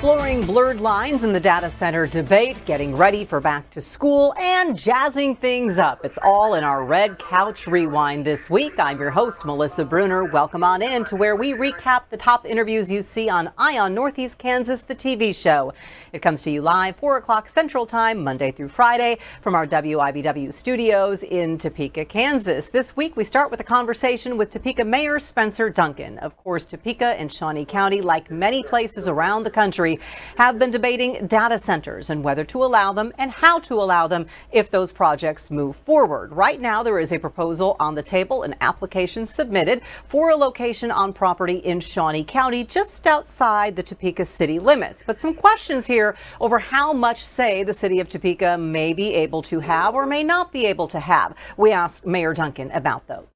Exploring blurred lines in the data center debate, getting ready for back to school, and jazzing things up. It's all in our Red Couch Rewind this week. I'm your host, Melissa Bruner. Welcome on in to where we recap the top interviews you see on Ion Northeast Kansas, the TV show. It comes to you live 4 o'clock Central Time, Monday through Friday, from our WIBW studios in Topeka, Kansas. This week, we start with a conversation with Topeka Mayor Spencer Duncan. Of course, Topeka and Shawnee County, like many places around the country, have been debating data centers and whether to allow them and how to allow them if those projects move forward. Right now, there is a proposal on the table, an application submitted for a location on property in Shawnee County, just outside the Topeka city limits. But some questions here over how much say the city of Topeka may be able to have or may not be able to have. We asked Mayor Duncan about those.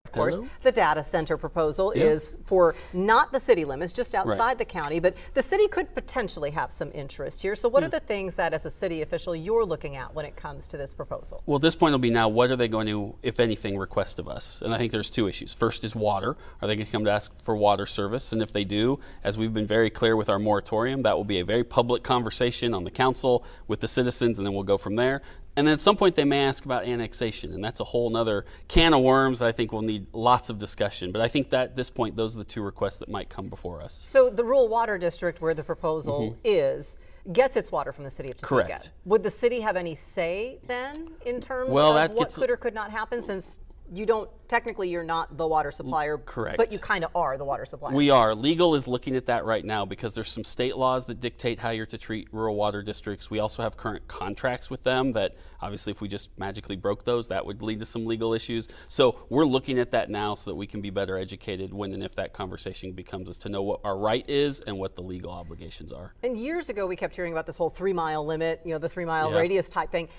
Of course, the data center proposal is for not the city limits, just outside the county, but the city could potentially have some interest here. So what are the things that as a city official you're looking at when it comes to this proposal? Well, this point will be now, what are they going to, if anything, request of us? And I think there's two issues. First is water. Are they going to come to ask for water service? And if they do, as we've been very clear with our moratorium, that will be a very public conversation on the council with the citizens, and then we'll go from there. And then at some point they may ask about annexation, and that's a whole nother can of worms I think will need lots of discussion. But I think that at this point, those are the two requests that might come before us. So the rural water district where the proposal is gets its water from the city of Topeka. Correct. Would the city have any say then in terms of what could or could not happen, since you don't, technically you're not the water supplier, correct, but you kind of are the water supplier? We are. Legal is looking at that right now because there's some state laws that dictate how you're to treat rural water districts. We also have current contracts with them that obviously if we just magically broke those, that would lead to some legal issues. So we're looking at that now so that we can be better educated when and if that conversation becomes us to know what our right is and what the legal obligations are. And years ago we kept hearing about this whole 3-mile limit, you know, the 3-mile radius type thing.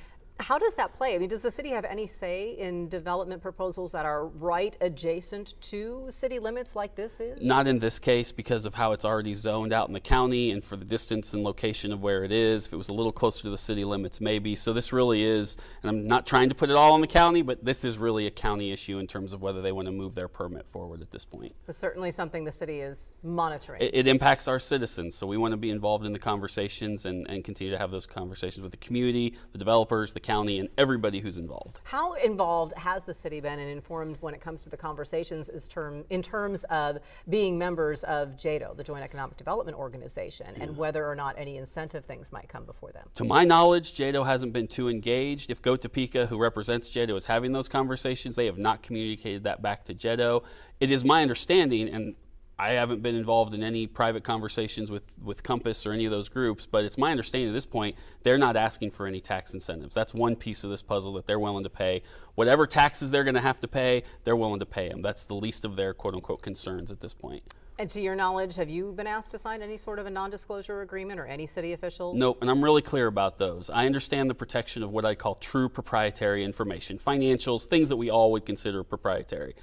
How does that play? I mean, does the city have any say in development proposals that are right adjacent to city limits like this is? Not in this case because of how it's already zoned out in the county and for the distance and location of where it is. If it was a little closer to the city limits, maybe. So this really is, and I'm not trying to put it all on the county, but this is really a county issue in terms of whether they want to move their permit forward at this point. But certainly something the city is monitoring. It impacts our citizens, so we want to be involved in the conversations and continue to have those conversations with the community, the developers, the county, and everybody who's involved. How involved has the city been and informed when it comes to the conversations in terms of being members of JADO, the Joint Economic Development Organization, and whether or not any incentive things might come before them? To my knowledge, JADO hasn't been too engaged. If Go Topeka, who represents JADO, is having those conversations, they have not communicated that back to JADO. It is my understanding, and I haven't been involved in any private conversations with Compass or any of those groups, but it's my understanding at this point, they're not asking for any tax incentives. That's one piece of this puzzle that they're willing to pay. Whatever taxes they're going to have to pay, they're willing to pay them. That's the least of their quote-unquote concerns at this point. And to your knowledge, have you been asked to sign any sort of a non-disclosure agreement or any city officials? Nope, and I'm really clear about those. I understand the protection of what I call true proprietary information, financials, things that we all would consider proprietary.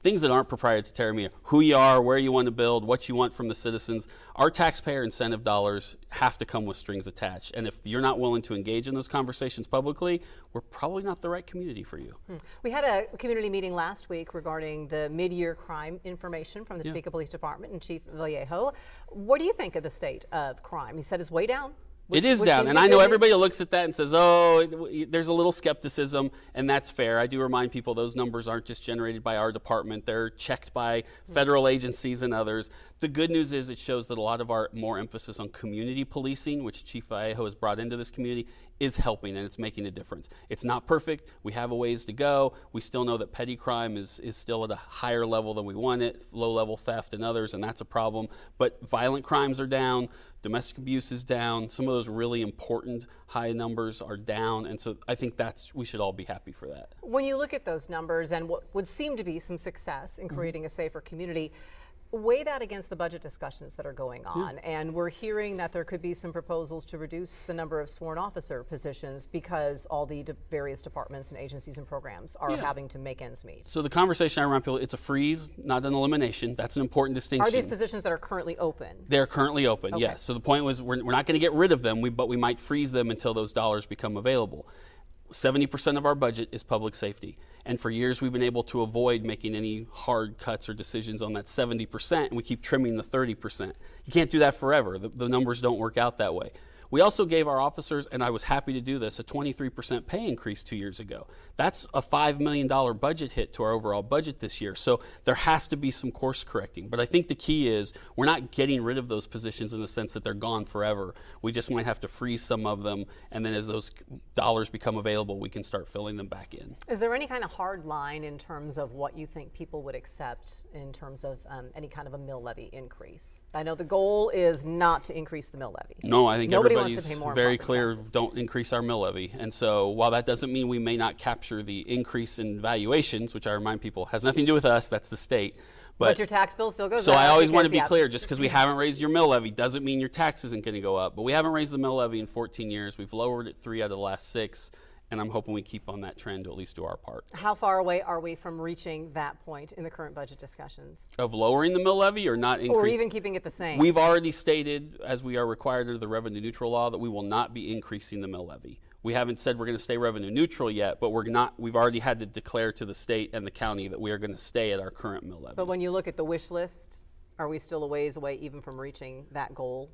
Things that aren't proprietary mean who you are, where you want to build, what you want from the citizens. Our taxpayer incentive dollars have to come with strings attached. And if you're not willing to engage in those conversations publicly, we're probably not the right community for you. We had a community meeting last week regarding the mid-year crime information from the Topeka Police Department and Chief Vallejo. What do you think of the state of crime? He said it's way down. It is down, and I know everybody looks at that and says, oh, there's a little skepticism, and that's fair. I do remind people those numbers aren't just generated by our department. They're checked by federal agencies and others. The good news is it shows that a lot of our more emphasis on community policing, which Chief Vallejo has brought into this community, is helping, and it's making a difference. It's not perfect. We have a ways to go. We still know that petty crime is still at a higher level than we want it, low-level theft and others, and that's a problem. But violent crimes are down. Domestic abuse is down. Some of those really important high numbers are down, and so I think we should all be happy for that. When you look at those numbers and what would seem to be some success in creating a safer community, weigh that against the budget discussions that are going on. And we're hearing that there could be some proposals to reduce the number of sworn officer positions because all the various departments and agencies and programs are having to make ends meet. So the conversation I remind people, it's a freeze, not an elimination. That's an important distinction. Are these positions that are currently open? They're currently open, yes. So the point was we're not going to get rid of them, but we might freeze them until those dollars become available. 70% of our budget is public safety. And for years, we've been able to avoid making any hard cuts or decisions on that 70%, and we keep trimming the 30%. You can't do that forever. The numbers don't work out that way. We also gave our officers, and I was happy to do this, a 23% pay increase 2 years ago. That's a $5 million budget hit to our overall budget this year. So there has to be some course correcting. But I think the key is we're not getting rid of those positions in the sense that they're gone forever. We just might have to freeze some of them, and then as those dollars become available, we can start filling them back in. Is there any kind of hard line in terms of what you think people would accept in terms of any kind of a mill levy increase? I know the goal is not to increase the mill levy. No, I think Nobody everybody's wants to pay more very in property clear, taxes. don't increase our mill levy. And so while that doesn't mean we may not capture the increase in valuations, which I remind people has nothing to do with us, that's the state. But your tax bill still goes so up. I always want to be because, clear, just because we haven't raised your mill levy doesn't mean your tax isn't going to go up. But we haven't raised the mill levy in 14 years. We've lowered it 3 out of the last 6. And I'm hoping we keep on that trend to at least do our part. How far away are we from reaching that point in the current budget discussions? Of lowering the mill levy or not increasing? Or even keeping it the same? We've already stated, as we are required under the revenue neutral law, that we will not be increasing the mill levy. We haven't said we're going to stay revenue neutral yet, but we've already had to declare to the state and the county that we are going to stay at our current mill levy. But when you look at the wish list, are we still a ways away even from reaching that goal?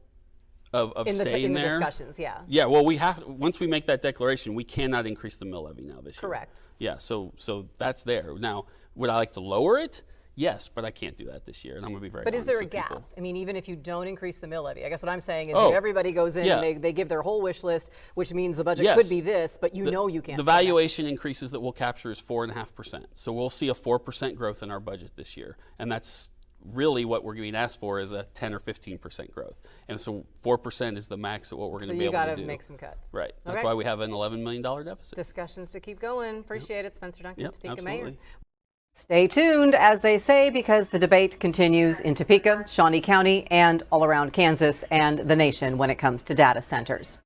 Of staying there? In the discussions, yeah. Yeah, well, once we make that declaration, we cannot increase the mill levy now this year. Correct. Yeah, so that's there. Now, would I like to lower it? Yes, but I can't do that this year, and I'm going to be very honest But is there a with gap? people. I mean, even if you don't increase the mill levy, I guess what I'm saying is Oh, everybody goes in yeah. and they give their whole wish list, which means the budget Yes. could be this, but you know you can't. The spend that. valuation increases that we'll capture is 4.5%. So we'll see a 4% growth in our budget this year, and that's really what we're being asked for is a 10 or 15% growth. And so 4% is the max of what we're going to be able to do. So you got to make some cuts. Right. That's Okay. why we have an $11 million deficit. Discussions to keep going. Appreciate it, Spencer Duncan, Yep, Topeka absolutely. Mayor. Stay tuned, as they say, because the debate continues in Topeka, Shawnee County, and all around Kansas and the nation when it comes to data centers.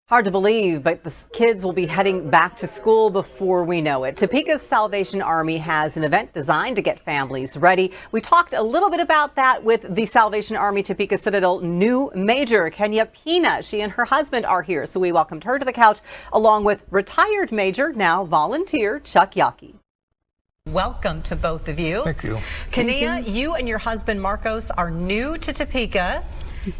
Hard to believe, but the kids will be heading back to school before we know it. Topeka's Salvation Army has an event designed to get families ready. We talked a little bit about that with the Salvation Army Topeka Citadel new Major, Kenya Pina. She and her husband are here, so we welcomed her to the couch, along with retired Major, now volunteer, Chuck Yockey. Welcome to both of you. Thank you. Kenya, you and your husband Marcos are new to Topeka.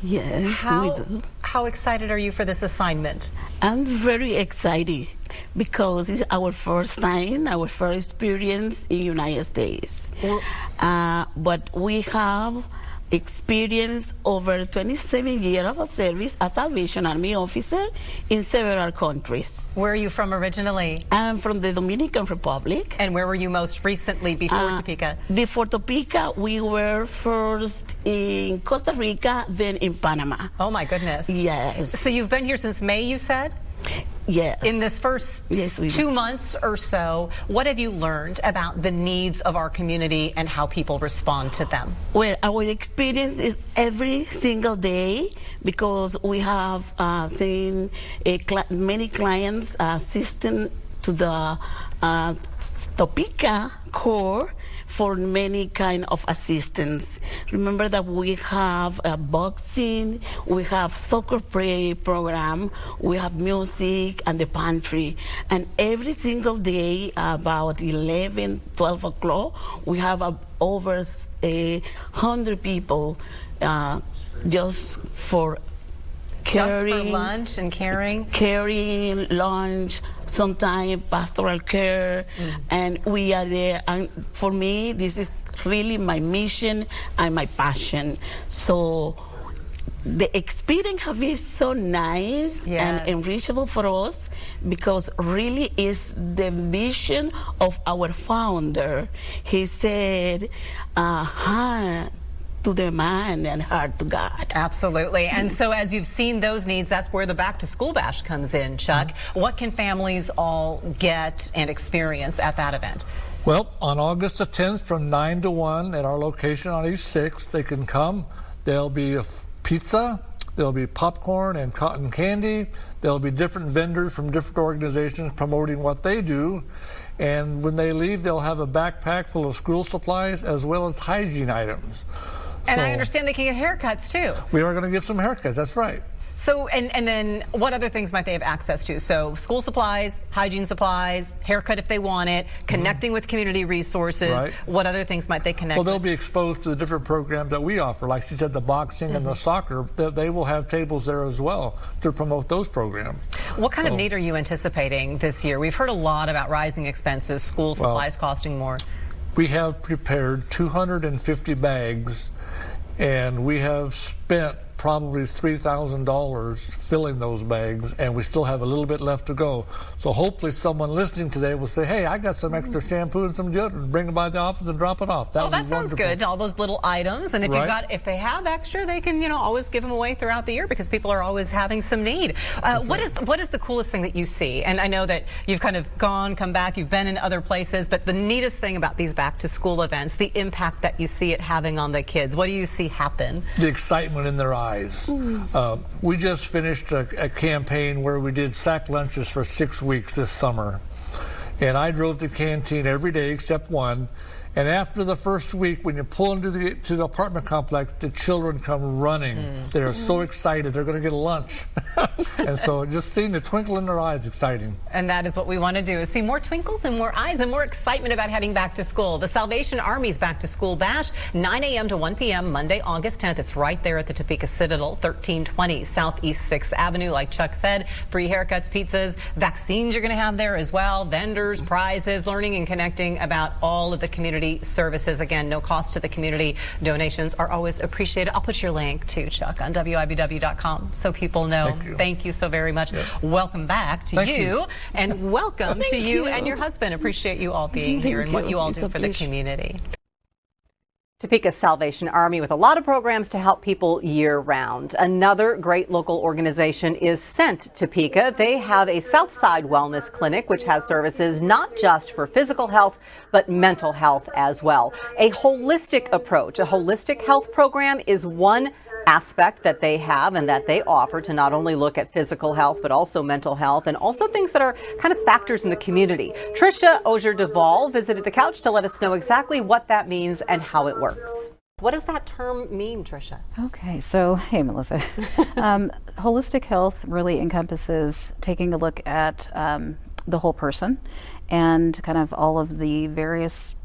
Yes, we do. How excited are you for this assignment? I'm very excited because it's our first time, our first experience in United States. But we have experienced over 27 years of service as Salvation Army officer in several countries. Where are you from originally? I'm from the Dominican Republic. And where were you most recently before Topeka? Before Topeka, we were first in Costa Rica, then in Panama. Oh my goodness. Yes. So you've been here since May, you said? Yes. In this first Yes, we 2 months or so, what have you learned about the needs of our community and how people respond to them? Well, our experience is every single day because we have seen many clients assisting to the Topeka Corps for many kind of assistance. Remember that we have boxing, we have soccer play program, we have music and the pantry. And every single day about 11, 12 o'clock, we have over 100 people just for carrying, just for lunch and carrying lunch, sometimes pastoral care, and we are there. And for me, this is really my mission and my passion. So the experience has been so nice and enrichable for us because really is the vision of our founder. He said, to the man and heart to God. Absolutely. And so as you've seen those needs, that's where the Back to School Bash comes in, Chuck. What can families all get and experience at that event? Well, on August the 10th from 9 to 1 at our location on East 6th, they can come. There'll be a pizza, there'll be popcorn and cotton candy, there'll be different vendors from different organizations promoting what they do. And when they leave, they'll have a backpack full of school supplies as well as hygiene items. And I understand they can get haircuts too. We are going to get some haircuts, that's right. So, and then what other things might they have access to? So school supplies, hygiene supplies, haircut if they want it, connecting with community resources. Right. What other things might they connect Well, they'll with? be exposed to the different programs that we offer. Like she said, the boxing and the soccer, they will have tables there as well to promote those programs. What kind of need are you anticipating this year? We've heard a lot about rising expenses, school supplies costing more. We have prepared 250 bags, and we have spent probably $3,000 filling those bags, and we still have a little bit left to go. So hopefully someone listening today will say, hey, I got some extra shampoo and some deodorant, bring them by the office and drop it off. That That sounds good, all those little items. And if they have extra, they can, always give them away throughout the year because people are always having some need. What is the coolest thing that you see? And I know that you've kind of come back, you've been in other places, but the neatest thing about these back to school events, the impact that you see it having on the kids. What do you see happen? The excitement in their eyes. We just finished a campaign where we did sack lunches for 6 weeks this summer. And I drove the canteen every day except one. And after the first week, when you pull into the apartment complex, the children come running. They're so excited. They're going to get a lunch. And so just seeing the twinkle in their eyes is exciting. And that is what we want to do, is see more twinkles and more eyes and more excitement about heading back to school. The Salvation Army's Back to School Bash, 9 a.m. to 1 p.m. Monday, August 10th. It's right there at the Topeka Citadel, 1320 Southeast 6th Avenue. Like Chuck said, free haircuts, pizzas, vaccines you're going to have there as well, vendors, prizes, learning and connecting about all of the community services. Again, no cost to the community. Donations are always appreciated. I'll put your link too, Chuck, on WIBW.com so people know. Thank you so very much. Welcome back to you, and welcome to you and your husband. Appreciate you all being here and what you all do for the community. Topeka Salvation Army with a lot of programs to help people year-round. Another great local organization is Sent Topeka. They have a Southside Wellness Clinic, which has services not just for physical health, but mental health as well. A holistic approach, a holistic health program is one aspect that they have and that they offer to not only look at physical health, but also mental health and also things that are kind of factors in the community. Tricia Ogier-Duvall visited the couch to let us know exactly what that means and how it works. What does that term mean, Tricia? Okay, so hey, Melissa. Holistic health really encompasses taking a look at the whole person and kind of all of the various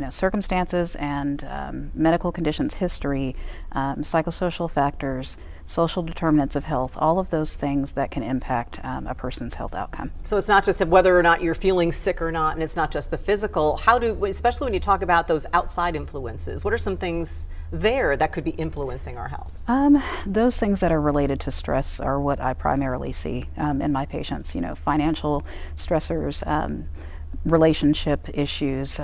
circumstances and medical conditions, history, psychosocial factors, social determinants of health, all of those things that can impact a person's health outcome. So it's not just whether or not you're feeling sick or not, and it's not just the physical. Especially when you talk about those outside influences, what are some things there that could be influencing our health? Those things that are related to stress are what I primarily see in my patients. Financial stressors, relationship issues,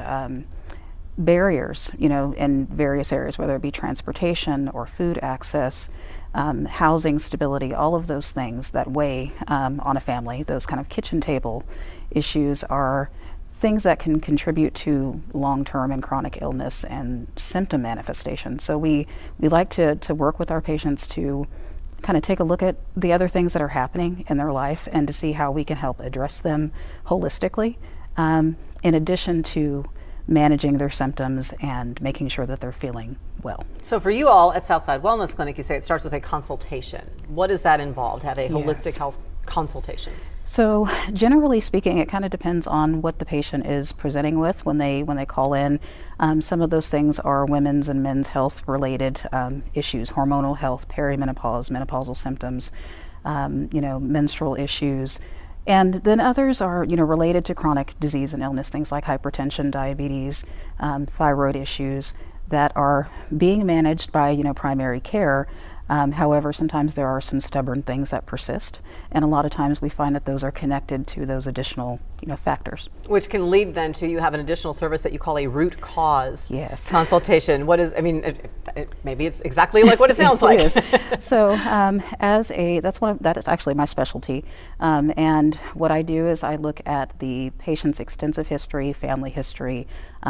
barriers, in various areas, whether it be transportation or food access, housing stability, all of those things that weigh on a family. Those kind of kitchen table issues are things that can contribute to long-term and chronic illness and symptom manifestation. So we like to work with our patients to kind of take a look at the other things that are happening in their life and to see how we can help address them holistically, in addition to managing their symptoms and making sure that they're feeling well. So for you all at Southside Wellness Clinic, you say it starts with a consultation. What does that involve, to have a holistic health consultation? So generally speaking, it kind of depends on what the patient is presenting with when they call in. Some of those things are women's and men's health related issues, hormonal health, perimenopause, menopausal symptoms, menstrual issues. And then others are, related to chronic disease and illness, things like hypertension, diabetes, thyroid issues that are being managed by, primary care. However, sometimes there are some stubborn things that persist, and a lot of times we find that those are connected to those additional, factors. Which can lead then to you have an additional service that you call a root cause consultation. What is, maybe it's exactly like what it sounds like. It is. So that is actually my specialty. And what I do is I look at the patient's extensive history, family history,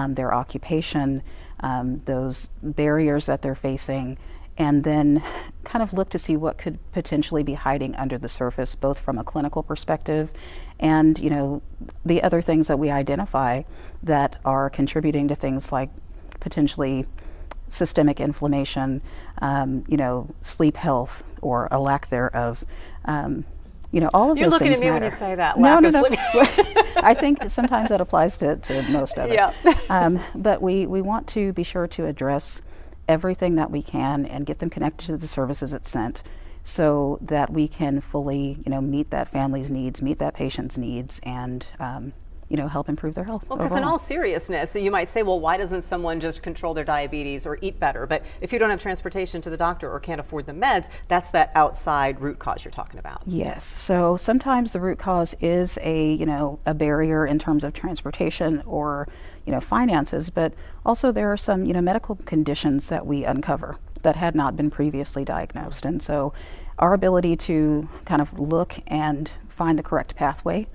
their occupation, those barriers that they're facing, and then kind of look to see what could potentially be hiding under the surface, both from a clinical perspective and, the other things that we identify that are contributing to things like potentially systemic inflammation, sleep health or a lack thereof. All of You're those looking things at me matter. when you say that. No, Lack no, of no. sleep. I think sometimes that applies to most of us. Yeah. But we want to be sure to address everything that we can and get them connected to the services it's sent, so that we can fully, meet that family's needs, meet that patient's needs, and help improve their health. Well, because in overall. all seriousness, you might say, well, why doesn't someone just control their diabetes or eat better? But if you don't have transportation to the doctor or can't afford the meds, that's that outside root cause you're talking about. Yes. So sometimes the root cause is a barrier in terms of transportation or finances, but also there are some medical conditions that we uncover that had not been previously diagnosed, and so our ability to kind of look and find the correct pathway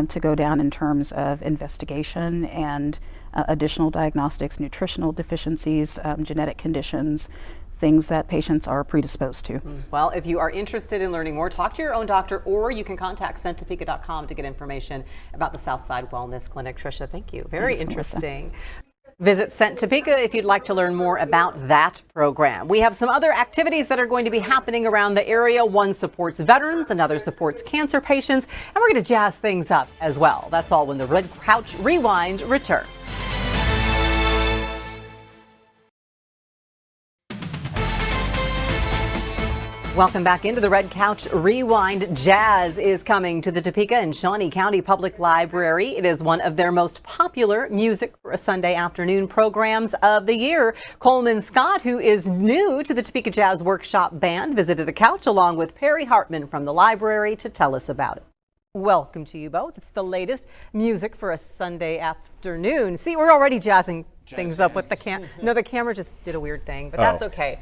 to go down in terms of investigation and additional diagnostics, nutritional deficiencies, genetic conditions, things that patients are predisposed to. Well, if you are interested in learning more, talk to your own doctor, or you can contact centtopeka.com to get information about the Southside Wellness Clinic. Tricia, thank you. Very Thanks, Melissa. interesting. Visit Cent Topeka if you'd like to learn more about that program. We have some other activities that are going to be happening around the area. One supports veterans, another supports cancer patients, and we're going to jazz things up as well. That's all when the Red Couch Rewind returns. Welcome back into the Red Couch Rewind. Jazz is coming to the Topeka and Shawnee County Public Library. It is one of their most popular music for a Sunday afternoon programs of the year. Coleman Scott, who is new to the Topeka Jazz Workshop Band, visited the couch along with Perry Hartman from the library to tell us about it. Welcome to you both. It's the latest music for a Sunday afternoon. See, we're already jazzing things up with the camera. No, the camera just did a weird thing, but that's okay.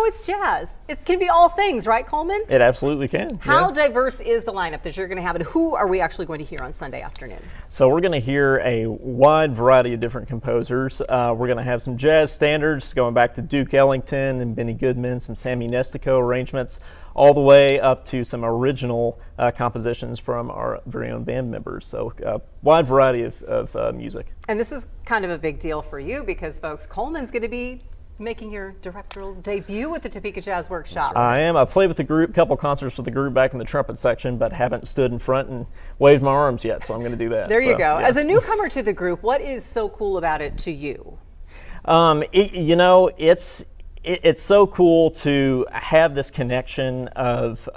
It's jazz. It can be all things, right, Coleman? It absolutely can. How diverse is the lineup that you're going to have, and who are we actually going to hear on Sunday afternoon? So we're going to hear a wide variety of different composers. We're going to have some jazz standards going back to Duke Ellington and Benny Goodman, some Sammy Nestico arrangements, all the way up to some original compositions from our very own band members. So a wide variety of music. And this is kind of a big deal for you because, folks, Coleman's going to be making your directorial debut with the Topeka Jazz Workshop. I am. I played with the group, couple concerts with the group back in the trumpet section, but haven't stood in front and waved my arms yet, so I'm going to do that. There you go. Yeah. As a newcomer to the group, what is so cool about it to you? It's so cool to have this connection of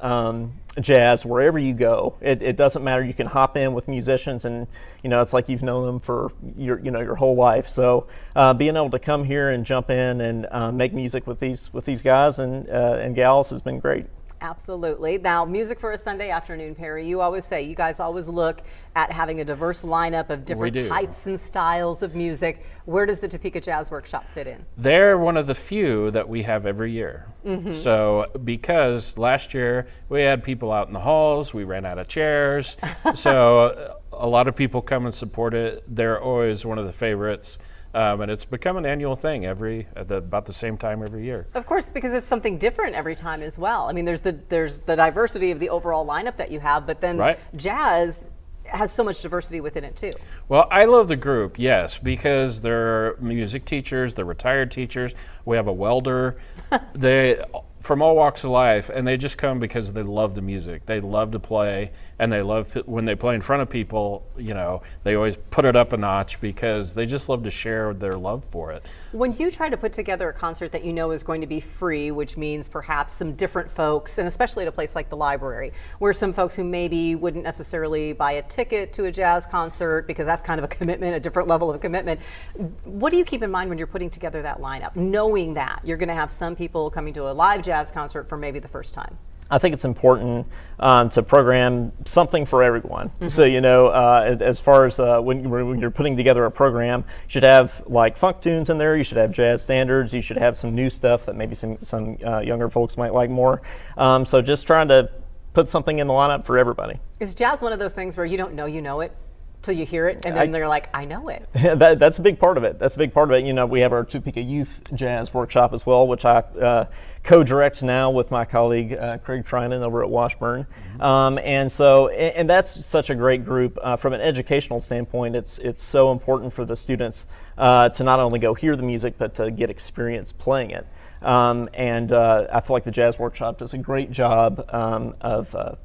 jazz wherever you go. It doesn't matter. You can hop in with musicians, and it's like you've known them for your whole life. So being able to come here and jump in and make music with these guys and gals has been great. Absolutely. Now, music for a Sunday afternoon, Perry, you always say, you guys always look at having a diverse lineup of different types and styles of music. Where does the Topeka Jazz Workshop fit in? They're one of the few that we have every year. So because last year we had people out in the halls, we ran out of chairs. So a lot of people come and support it. They're always one of the favorites. And it's become an annual thing about the same time every year. Of course, because it's something different every time as well. I mean, there's the diversity of the overall lineup that you have, but then jazz has so much diversity within it too. Well, I love the group, yes, because they're music teachers, they're retired teachers. We have a welder. They from all walks of life, and they just come because they love the music. They love to play, and they love when they play in front of people. They always put it up a notch because they just love to share their love for it. When you try to put together a concert that is going to be free, which means perhaps some different folks, and especially at a place like the library, where some folks who maybe wouldn't necessarily buy a ticket to a jazz concert because that's kind of a commitment, a different level of commitment. What do you keep in mind when you're putting together that lineup, knowing that you're going to have some people coming to a live jazz concert for maybe the first time? I think it's important to program something for everyone. So, as far as when you're putting together a program, you should have like funk tunes in there, you should have jazz standards, you should have some new stuff that maybe some younger folks might like more. So just trying to put something in the lineup for everybody. Is jazz one of those things where you don't know you know it till you hear it, and then they're like, I know it? That's a big part of it. We have our Topeka Youth Jazz Workshop as well, which I co-direct now with my colleague Craig Trinan over at Washburn. And that's such a great group. From an educational standpoint, it's so important for the students to not only go hear the music, but to get experience playing it. And I feel like the Jazz Workshop does a great job of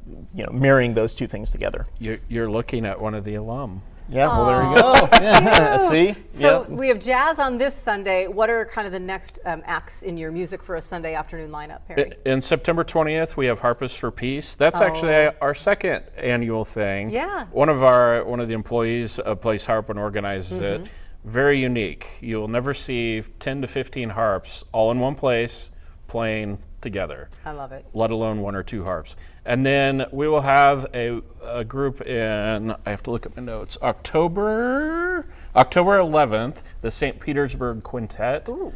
marrying those two things together. You're looking at one of the alum. Yeah, well, there you go. Yeah, see? So we have jazz on this Sunday. What are kind of the next acts in your Music for a Sunday afternoon lineup, Perry? In September 20th, we have Harpists for Peace. That's actually our second annual thing. Yeah. One of the employees plays harp and organizes it. Very unique. You'll never see 10 to 15 harps all in one place playing together. I love it. Let alone one or two harps. And then we will have a group in, I have to look at my notes, October 11th, the St. Petersburg Quintet. Ooh.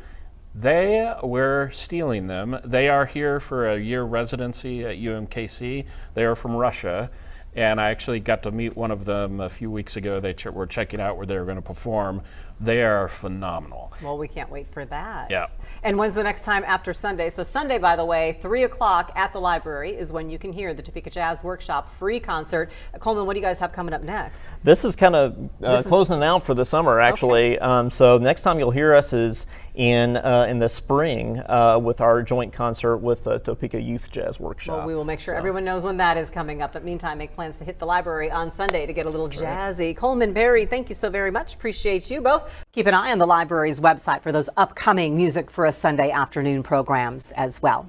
We're stealing them. They are here for a year residency at UMKC. They are from Russia. And I actually got to meet one of them a few weeks ago. They were checking out where they were going to perform. They are phenomenal. Well, we can't wait for that. Yeah. And when's the next time after Sunday? So Sunday, by the way, 3 o'clock at the library is when you can hear the Topeka Jazz Workshop free concert. Coleman, what do you guys have coming up next? This is kind of closing it out for the summer, actually. Okay. So next time you'll hear us is in the spring with our joint concert with the Topeka Youth Jazz Workshop. Well, we will make sure everyone knows when that is coming up. But meantime, make plans to hit the library on Sunday to get a little jazzy. Coleman, Barry, thank you so very much. Appreciate you both. Keep an eye on the library's website for those upcoming Music for a Sunday afternoon programs as well.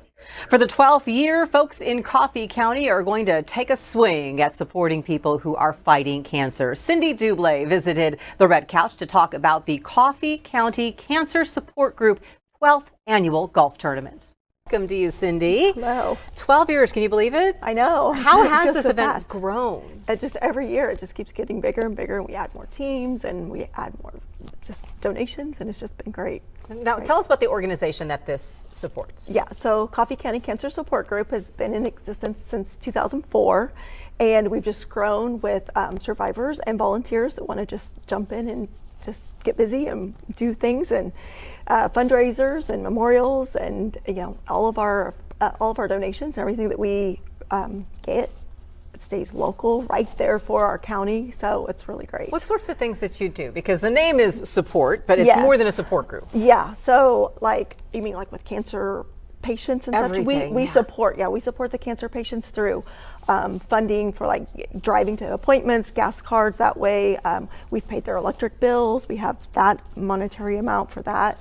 For the 12th year, folks in Coffee County are going to take a swing at supporting people who are fighting cancer. Cindy Dublé visited the Red Couch to talk about the Coffee County Cancer Support Group 12th Annual Golf Tournament. Welcome to you, Cindy. Hello. 12 years, can you believe it? I know. How has Just this so event fast. grown? It just every year it just keeps getting bigger and bigger, and we add more teams and we add more just donations, and it's just been great. Now, tell us about the organization that this supports. Yeah, so Coffee County Cancer Support Group has been in existence since 2004, and we've just grown with survivors and volunteers that want to just jump in and just get busy and do things, and fundraisers and memorials, and all of our donations and everything that we get stays local, right there for our county. So it's really great. What sorts of things that you do? Because the name is support, but it's more than a support group. Yeah. So you mean like with cancer patients and Everything, such? We support. Yeah, we support the cancer patients through funding for like driving to appointments, gas cards. That way, we've paid their electric bills. We have that monetary amount for that.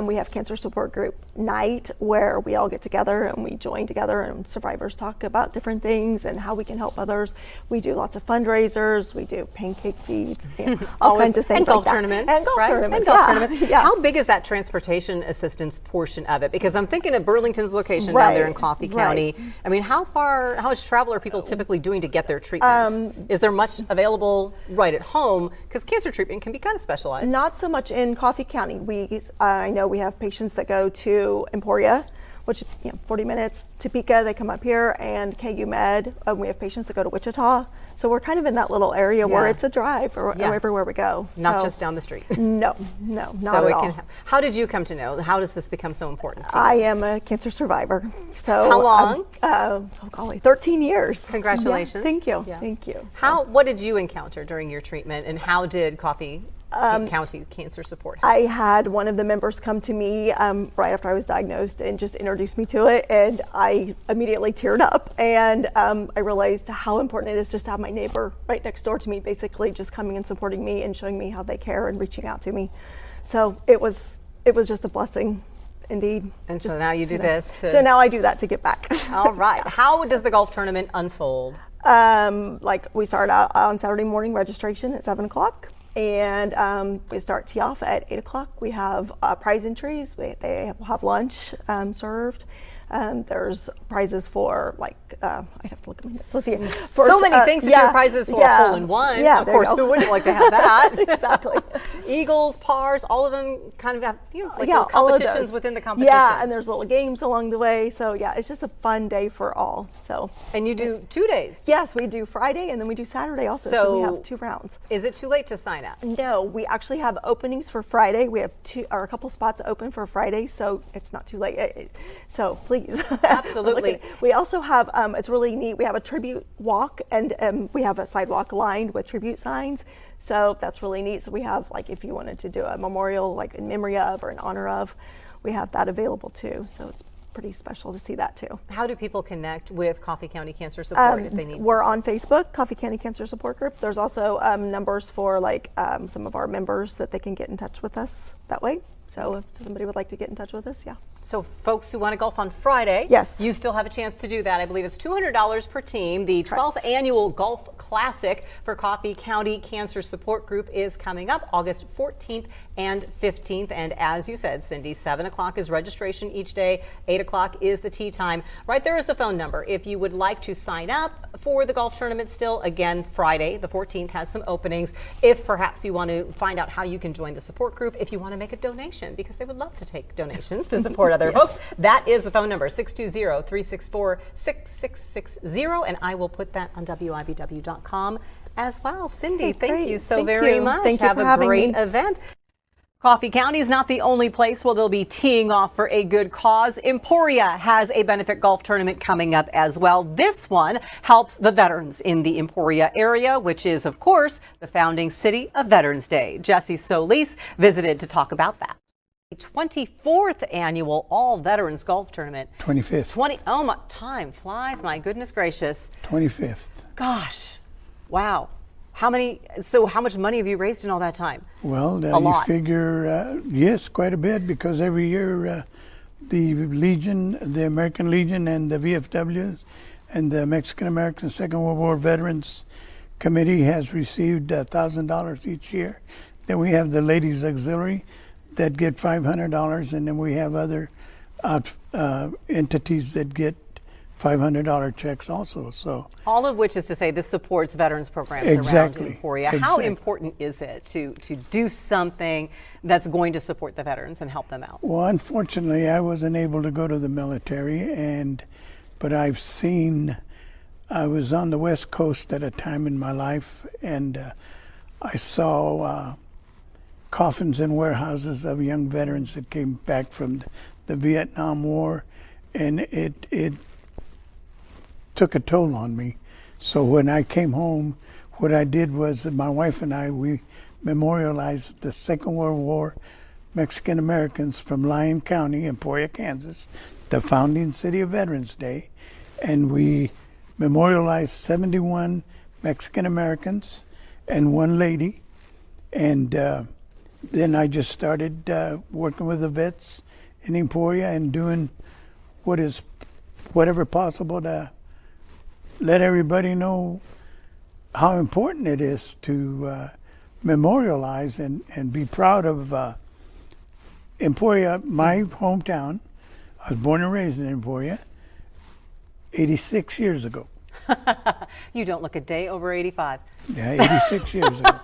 We have Cancer Support Group night where we all get together and we join together and survivors talk about different things and how we can help others. We do lots of fundraisers. We do pancake feeds, all kinds of things. And like golf that. tournaments. And golf right? tournaments. And golf Yeah. tournaments. Yeah. How big is that transportation assistance portion of it? Because I'm thinking of Burlington's location down there in Coffee County. I mean, how much travel are people typically doing to get their treatment? Is there much available right at home? Because cancer treatment can be kind of specialized. Not so much in Coffee County. I know we have patients that go to Emporia, which 40 minutes. Topeka, they come up here, and KU Med. We have patients that go to Wichita. So we're kind of in that little area where it's a drive or everywhere we go. Not just down the street. No, not at all. How did you come to know? How does this become so important to you? I am a cancer survivor. So how long? 13 years. Congratulations. Yeah, thank you. Yeah. Thank you. What did you encounter during your treatment, and how did Coffee County Cancer Support help? I had one of the members come to me right after I was diagnosed and just introduced me to it, and I immediately teared up, and I realized how important it is just to have my neighbor right next door to me basically just coming and supporting me and showing me how they care and reaching out to me. So it was just a blessing indeed. And so now you do this So now I do that to get back. All right. How does the golf tournament unfold? We start out on Saturday morning registration at 7 o'clock. And we start tee off at 8 o'clock. We have prize entries. They have lunch served. There's prizes for I have to look at my notes. Let's see. So many things to do. Prizes for a hole-in-one. Yeah, of course, who wouldn't like to have that? Exactly. Eagles, pars, all of them kind of have little all of competitions those. within the competitions. Yeah, and there's little games along the way. So yeah, it's just a fun day for all. So. And you do 2 days? Yes, we do Friday and then we do Saturday also. So we have 2 rounds. Is it too late to sign up? No, we actually have openings for Friday. We have a couple spots open for Friday, so it's not too late. So please. Absolutely. We also have, it's really neat, we have a tribute walk, and we have a sidewalk lined with tribute signs. So that's really neat. So we have, if you wanted to do a memorial, in memory of or in honor of, we have that available too. So it's pretty special to see that too. How do people connect with Coffee County Cancer Support if they need We're on Facebook, Coffee County Cancer Support Group. There's also numbers for like some of our members that they can get in touch with us that way. So if somebody would like to get in touch with us, yeah. So folks who want to golf on Friday, Yes. you still have a chance to do that. I believe it's $200 per team. The 12th annual Golf Classic for Coffee County Cancer Support Group is coming up August 14th and 15th. And as you said, Cindy, 7 o'clock is registration each day. 8 o'clock is the tee time. Right there is the phone number. If you would like to sign up for the golf tournament still, again, Friday, the 14th has some openings. If perhaps you want to find out how you can join the support group, if you want to make a donation, because they would love to take donations to support other folks, that is the phone number, 620-364-6660, and I will put that on WIBW.com as well. Cindy, Okay, thank great. you so Thank very you. much. Thank you Have for a having great me. event. Coffee County is not the only place where they'll be teeing off for a good cause. Emporia has a benefit golf tournament coming up as well. This one helps the veterans in the Emporia area, which is, of course, the founding city of Veterans Day. Jesse Solis visited to talk about that. The 24th annual All Veterans Golf Tournament. 25th. Oh, my time flies. My goodness gracious. 25th. Gosh. Wow. How much money have you raised in all that time? Well, A you lot. figure, yes, quite a bit, because every year the Legion, the American Legion and the VFWs and the Mexican American Second World War Veterans Committee has received $1,000 each year. Then we have the Ladies Auxiliary that get $500, and then we have other entities that get $500 checks also. So all of which is to say this supports veterans programs Exactly. around Emporia. How Exactly. important is it to do something that's going to support the veterans and help them out? Well, unfortunately, I wasn't able to go to the military, but I've seen. I was on the West Coast at a time in my life, and I saw coffins in warehouses of young veterans that came back from the Vietnam War, and it took a toll on me. So when I came home, what I did was my wife and I, we memorialized the Second World War Mexican Americans from Lyon County, Emporia, Kansas, the founding city of Veterans Day, and we memorialized 71 Mexican Americans and one lady, and then I just started working with the vets in Emporia and doing whatever possible to let everybody know how important it is to memorialize and be proud of Emporia, my hometown. I was born and raised in Emporia 86 years ago. You don't look a day over 85. Yeah, 86 years ago.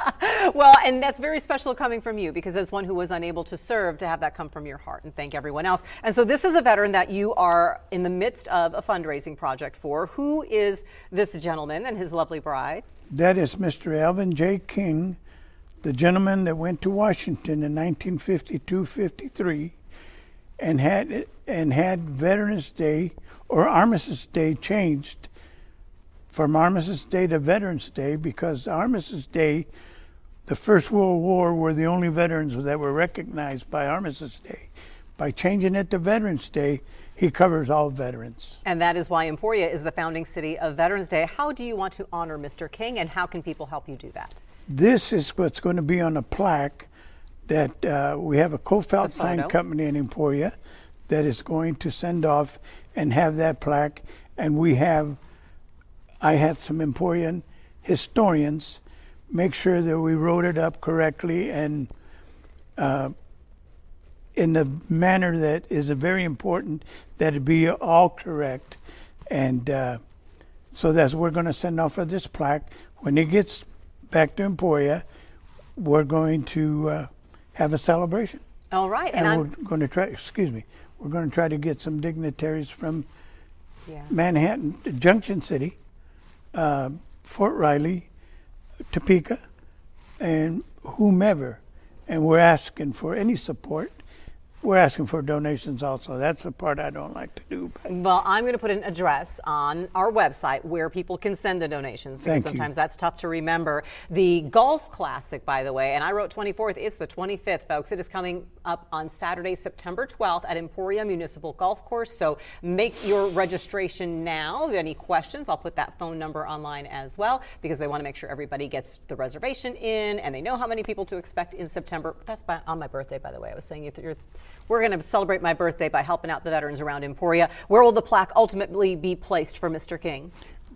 Well, and that's very special coming from you, because as one who was unable to serve, to have that come from your heart, and thank everyone else. And so this is a veteran that you are in the midst of a fundraising project for. Who is this gentleman and his lovely bride? That is Mr. Alvin J. King, the gentleman that went to Washington in 1952-53 and had Veterans Day or Armistice Day changed from Armistice Day to Veterans Day, because Armistice Day, the First World War, were the only veterans that were recognized by Armistice Day. By changing it to Veterans Day, he covers all veterans. And that is why Emporia is the founding city of Veterans Day. How do you want to honor Mr. King, and how can people help you do that? This is what's going to be on a plaque that we have a co-felt sign company in Emporia that is going to send off and have that plaque. And I had some Emporian historians make sure that we wrote it up correctly and in the manner that is very important, that it be all correct. And so we're going to send off for this plaque. When it gets back to Emporia, we're going to have a celebration. All right. And we're going to try, we're going to try to get some dignitaries from Manhattan, Junction City, Fort Riley, Topeka, and whomever. And we're asking for any support we're asking for donations also. That's the part I don't like to do. But Well, I'm going to put an address on our website where people can send the donations, because Thank you. sometimes that's tough to remember. The Golf Classic, by the way, and I wrote 24th, it's the 25th, folks. It is coming up on Saturday, September 12th at Emporia Municipal Golf Course. So make your registration now. If you have any questions, I'll put that phone number online as well, because they want to make sure everybody gets the reservation in and they know how many people to expect in September. That's on my birthday, by the way. I was saying we're going to celebrate my birthday by helping out the veterans around Emporia. Where will the plaque ultimately be placed for Mr. King?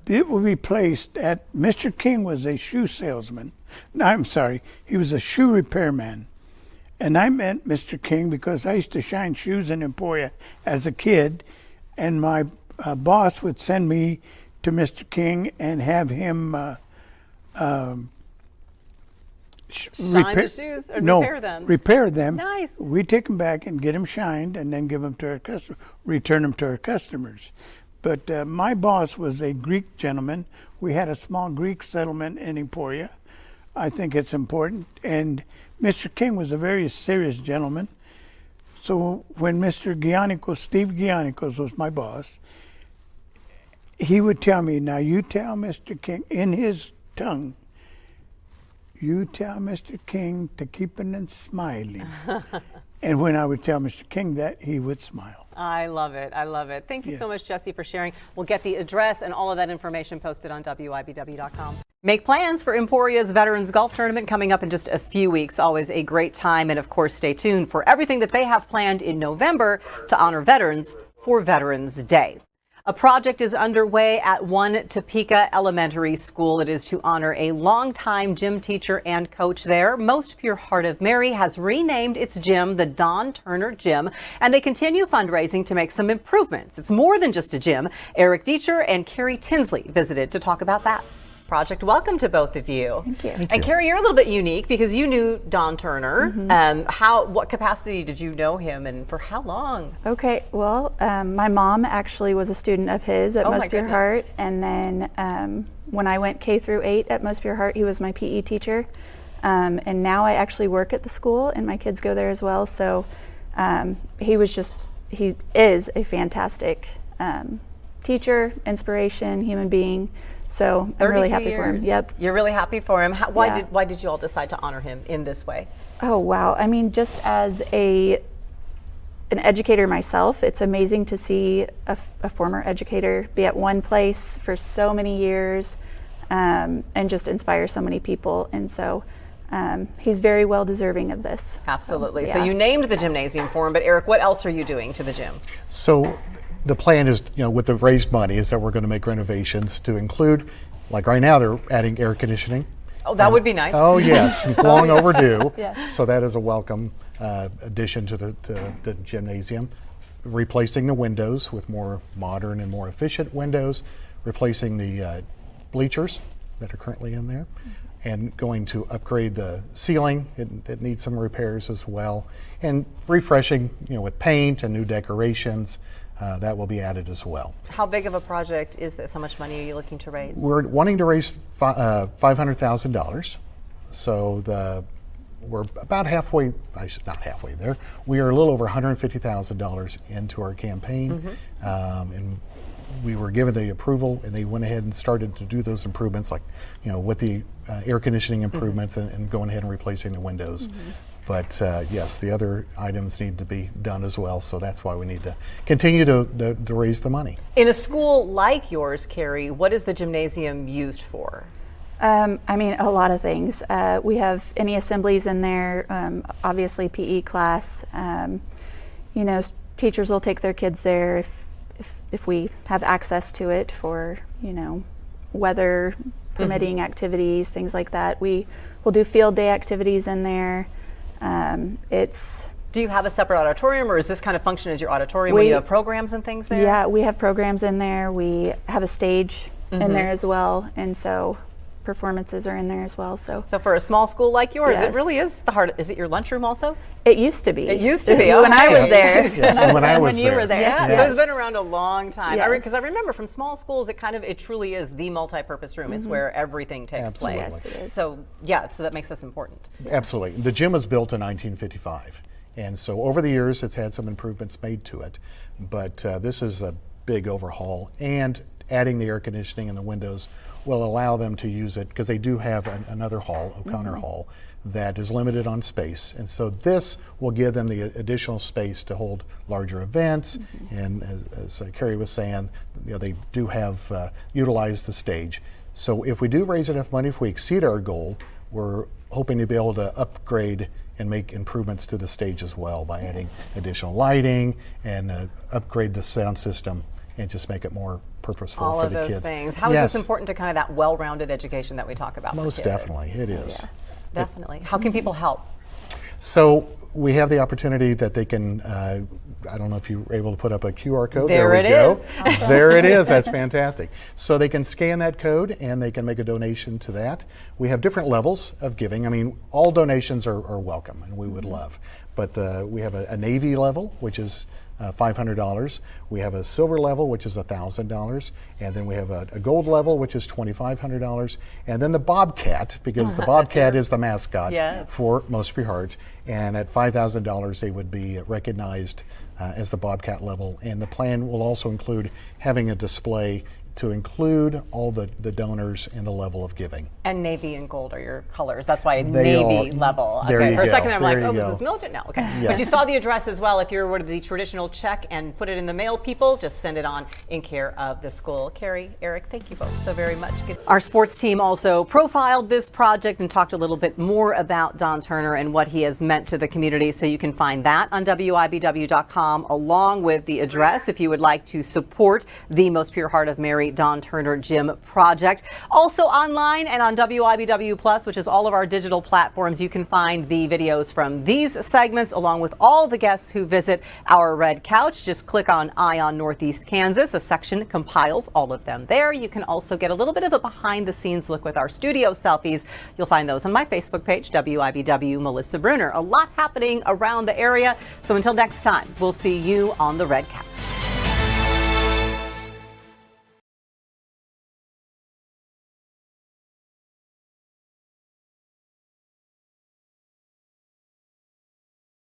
it will be placed at, Mr. King was a shoe salesman. No, I'm sorry, he was a shoe repairman. And I met Mr. King because I used to shine shoes in Emporia as a kid, and my boss would send me to Mr. King and have him Shine the shoes or repair them? Repair them. Nice. We take them back and get them shined, and then give them to our return them to our customers. But my boss was a Greek gentleman. We had a small Greek settlement in Emporia. I think it's important. And Mr. King was a very serious gentleman. So when Mr. Giannikos, Steve Giannikos was my boss, he would tell me, now you tell Mr. King, in his tongue, you tell Mr. King to keep on smiling. And when I would tell Mr. King that, he would smile. I love it. I love it. Thank you so much, Jesse, for sharing. We'll get the address and all of that information posted on WIBW.com. Make plans for Emporia's Veterans Golf Tournament coming up in just a few weeks. Always a great time. And of course, stay tuned for everything that they have planned in November to honor veterans for Veterans Day. A project is underway at one Topeka Elementary School. It is to honor a longtime gym teacher and coach there. Most Pure Heart of Mary has renamed its gym the Don Turner Gym, and they continue fundraising to make some improvements. It's more than just a gym. Eric Deecher and Carrie Tinsley visited to talk about that project. Welcome to both of you. Thank you. And Carrie, you're a little bit unique because you knew Don Turner. What capacity did you know him, and for how long? Okay, well, my mom actually was a student of his at Most Pure Heart, and then when I went K through 8 at Most Pure Heart, he was my PE teacher, and now I actually work at the school, and my kids go there as well. So he is a fantastic teacher, inspiration, human being. So I'm really happy for him. Yep. You're really happy for him. Why did you all decide to honor him in this way? Oh, wow. I mean, just as an educator myself, it's amazing to see a former educator be at one place for so many years and just inspire so many people. And so he's very well deserving of this. Absolutely. So you named the gymnasium for him, but Eric, what else are you doing to the gym? So the plan is, with the raised money, is that we're going to make renovations to include, like right now, they're adding air conditioning. Oh, that would be nice. Oh, yes, long overdue. Yeah. So that is a welcome addition to the gymnasium. Replacing the windows with more modern and more efficient windows, replacing the bleachers that are currently in there, and going to upgrade the ceiling. It needs some repairs as well, and refreshing, with paint and new decorations. That will be added as well. How big of a project is this? How much money are you looking to raise? We're wanting to raise $500,000. So we're about halfway, not halfway there. We are a little over $150,000 into our campaign. And we were given the approval, and they went ahead and started to do those improvements, like, with the air conditioning improvements and going ahead and replacing the windows. But yes, the other items need to be done as well, so that's why we need to continue to raise the money. In a school like yours, Carrie, what is the gymnasium used for? I mean, a lot of things. We have any assemblies in there, obviously PE class. Teachers will take their kids there if we have access to it for, weather permitting activities, things like that. We will do field day activities in there. Do you have a separate auditorium, or is this kind of function as your auditorium when you have programs and things there? Yeah, we have programs in there. We have a stage in there as well, and so performances are in there as well. So for a small school like yours, yes. It really is the heart. Is it your lunchroom also? It used to be. It used to be. When I was there. Yes, when you were there. Yeah, Yes. so it's been around a long time. Yes. Because I remember from small schools, it truly is the multi-purpose room. It's where everything takes Absolutely. place. Yes, it is. So that makes this important. Absolutely. The gym was built in 1955, And so over the years, it's had some improvements made to it. But this is a big overhaul, and adding the air conditioning and the windows will allow them to use it, because they do have another hall, O'Connor Hall, that is limited on space. And so this will give them the additional space to hold larger events. And as Carrie was saying, they do have utilized the stage. So if we do raise enough money, if we exceed our goal, we're hoping to be able to upgrade and make improvements to the stage as well by adding additional lighting and upgrade the sound system and just make it more purposeful all for of the those kids. things. How is this important to kind of that well-rounded education that we talk about? Most for kids? definitely, it is. Yeah, definitely. How can people help? So we have the opportunity that they can, I don't know if you were able to put up a QR code. There we it go. is. Awesome. There it is. That's fantastic. So they can scan that code and they can make a donation to that. We have different levels of giving. I mean, all donations are welcome and we would love. But we have a Navy level, which is $500. We have a silver level, which is $1,000, and then we have a gold level, which is $2,500, and then the Bobcat, because the Bobcat is the mascot for Most Pure Heart, and at $5,000 they would be recognized as the Bobcat level. And the plan will also include having a display to include all the donors and the level of giving. And navy and gold are your colors. That's why They navy are. level. There Okay. you For a go. second, I'm like, There oh, you this go. is military. No, okay. Yes. But you saw the address as well. If you were the traditional check and put it in the mail, people just send it on in care of the school. Carrie, Eric, thank you both so very much. Our sports team also profiled this project and talked a little bit more about Don Turner and what he has meant to the community. So you can find that on WIBW.com along with the address if you would like to support the Most Pure Heart of Mary Don Turner Gym project. Also online and on WIBW Plus, which is all of our digital platforms, you can find the videos from these segments along with all the guests who visit our Red Couch. Just click on Eye on Northeast Kansas. A section compiles all of them there. You can also get a little bit of a behind the scenes look with our studio selfies. You'll find those on my Facebook page, WIBW Melissa Bruner. A lot happening around the area. So until next time, we'll see you on the Red Couch.